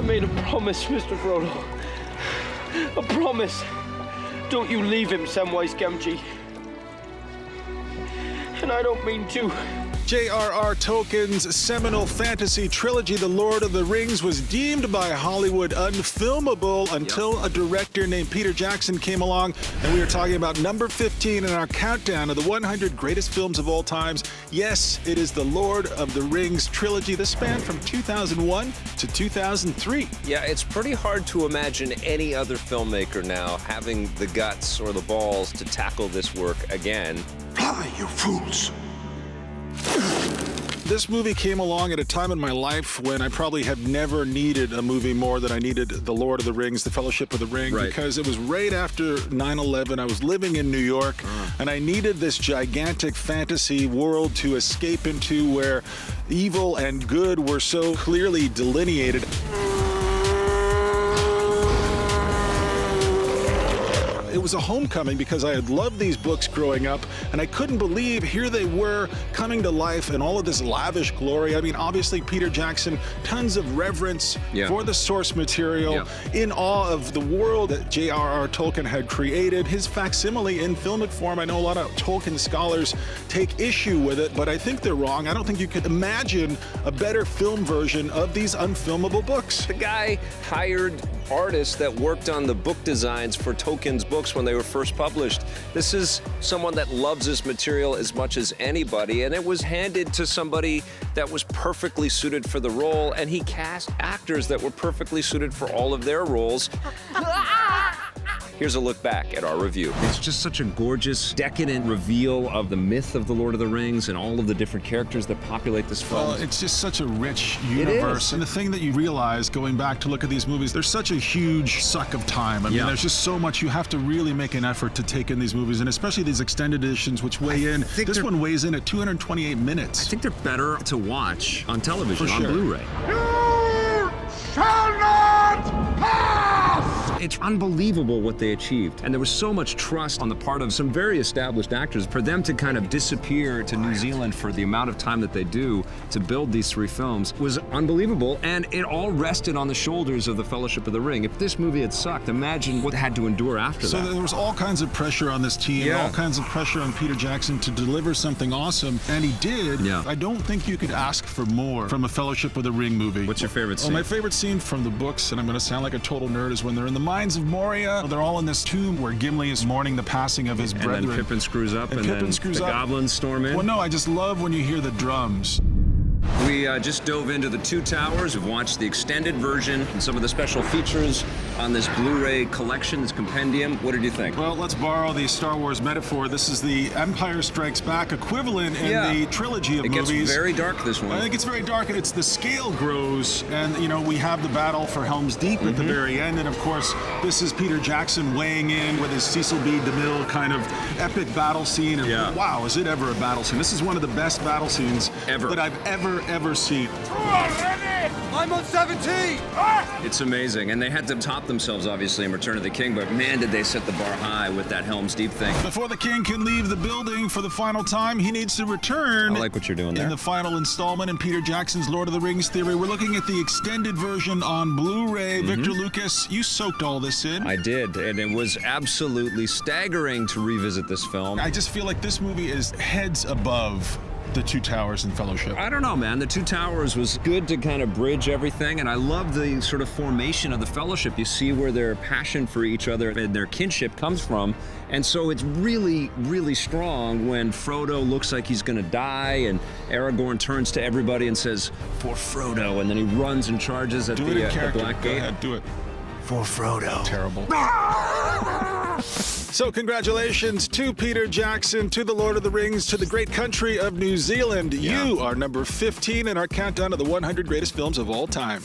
made a promise, Mr. Frodo. A promise. Don't you leave him, Samwise Gamgee. And I don't mean to. J.R.R. Tolkien's seminal fantasy trilogy, The Lord of the Rings, was deemed by Hollywood unfilmable until a director named Peter Jackson came along, and we are talking about number 15 in our countdown of the 100 greatest films of all times. Yes, it is The Lord of the Rings trilogy. This spanned from 2001 to 2003. Yeah, it's pretty hard to imagine any other filmmaker now having the guts or the balls to tackle this work again. Fly, you fools! This movie came along at a time in my life when I probably have never needed a movie more than I needed The Lord of the Rings, The Fellowship of the Ring, because it was right after 9/11. I was living in New York, and I needed this gigantic fantasy world to escape into where evil and good were so clearly delineated. It was a homecoming because I had loved these books growing up, and I couldn't believe here they were coming to life in all of this lavish glory. I mean, obviously, Peter Jackson, tons of reverence for the source material, in awe of the world that J.R.R. Tolkien had created. His facsimile in filmic form, I know a lot of Tolkien scholars take issue with it, but I think they're wrong. I don't think you could imagine a better film version of these unfilmable books. The guy hired artists that worked on the book designs for Tolkien's books when they were first published. This is someone that loves this material as much as anybody, and it was handed to somebody that was perfectly suited for the role, and he cast actors that were perfectly suited for all of their roles. Here's a look back at our review. It's just such a gorgeous, decadent reveal of the myth of the Lord of the Rings and all of the different characters that populate this film. Well, it's just such a rich universe. And the thing that you realize going back to look at these movies, there's such a huge suck of time. I mean, there's just so much. You have to really make an effort to take in these movies, and especially these extended editions, which weigh in. This one weighs in at 228 minutes. I think they're better to watch on television, on Blu-ray. You shall not pass! It's unbelievable what they achieved. And there was so much trust on the part of some very established actors. For them to kind of disappear to New Zealand for the amount of time that they do to build these three films was unbelievable. And it all rested on the shoulders of the Fellowship of the Ring. If this movie had sucked, imagine what they had to endure after that. So there was all kinds of pressure on this team, all kinds of pressure on Peter Jackson to deliver something awesome. And he did. I don't think you could ask for more from a Fellowship of the Ring movie. What's your favorite scene? Well, my favorite scene from the books, and I'm going to sound like a total nerd, is when they're in the mines of Moria. They're all in this tomb where Gimli is mourning the passing of his brethren. And then Pippin screws up, and Pippin then screws the up. goblins storm in. Well, no, I just love when you hear the drums. We just dove into the Two Towers. We've watched the extended version and some of the special features on this Blu-ray collection, this compendium. What did you think? Well, let's borrow the Star Wars metaphor. This is the Empire Strikes Back equivalent in the trilogy of movies. It gets very dark, this one. I think it's very dark, and it's the scale grows, and, you know, we have the battle for Helm's Deep at the very end, and, of course, this is Peter Jackson weighing in with his Cecil B. DeMille kind of epic battle scene, and wow, is it ever a battle scene. This is one of the best battle scenes that I've ever seen. I'm on 17! It's amazing, and they had to top themselves, obviously, in Return of the King, but man, did they set the bar high with that Helm's Deep thing. Before the king can leave the building for the final time, he needs to return. I like what you're doing there. In the final installment in Peter Jackson's Lord of the Rings theory, we're looking at the extended version on Blu-ray. Victor Lucas, you soaked all this in. I did, and it was absolutely staggering to revisit this film. I just feel like this movie is heads above the Two Towers and Fellowship. I don't know, man. The Two Towers was good to kind of bridge everything, and I love the sort of formation of the Fellowship. You see where their passion for each other and their kinship comes from, and so it's really, really strong when Frodo looks like he's gonna die, and Aragorn turns to everybody and says, "For Frodo," and then he runs and charges at the Black Gate. Go ahead, do it. For Frodo. Terrible. So congratulations to Peter Jackson, to the Lord of the Rings, to the great country of New Zealand. You are number 15 in our countdown of the 100 greatest films of all time.